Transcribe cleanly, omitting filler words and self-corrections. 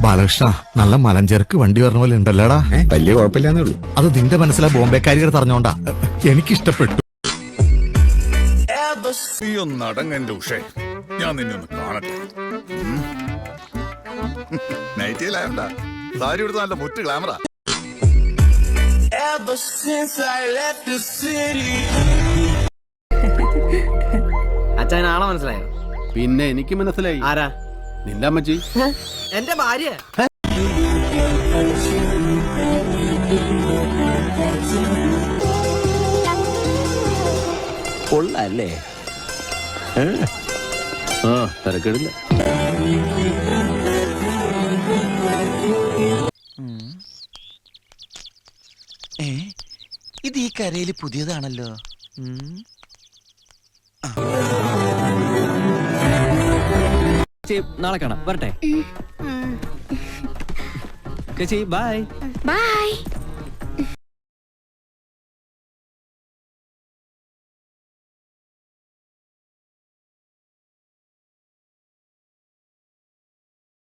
ബാലകൃഷ്ണ, നല്ല മലഞ്ചരക്ക് വണ്ടി പറഞ്ഞ പോലെ ഉണ്ടല്ലോടാ. വലിയ കുഴപ്പമില്ലാന്നേ ഉള്ളൂ. അത് നിന്റെ മനസ്സിലെ ബോംബെക്കാരികൾ പറഞ്ഞോണ്ടാ. എനിക്കിഷ്ടപ്പെട്ടു. നീ ഒന്ന് അടങ്ങന്റെ ഉഷേ, ഞാൻ നിന്നെ ഒന്ന് കാണട്ടെ. നൈറ്റിയിലായോണ്ടാ സാരി എടുത്ത് നല്ല മുറ്റ് ഗ്ലാമറാ. അച്ഛൻ ആളെ മനസ്സിലായോ? പിന്നെ എനിക്ക് മനസ്സിലായി. ആരാ? നിന്റെ അമ്മച്ചി. എന്റെ ഭാര്യ. കൊള്ളാല്ലേ? തിരക്കിടില്ല. ഇത് ഈ കരയില് പുതിയതാണല്ലോ. നാളെ കാണാം, വരട്ടെ ചേച്ചി. Bye bye.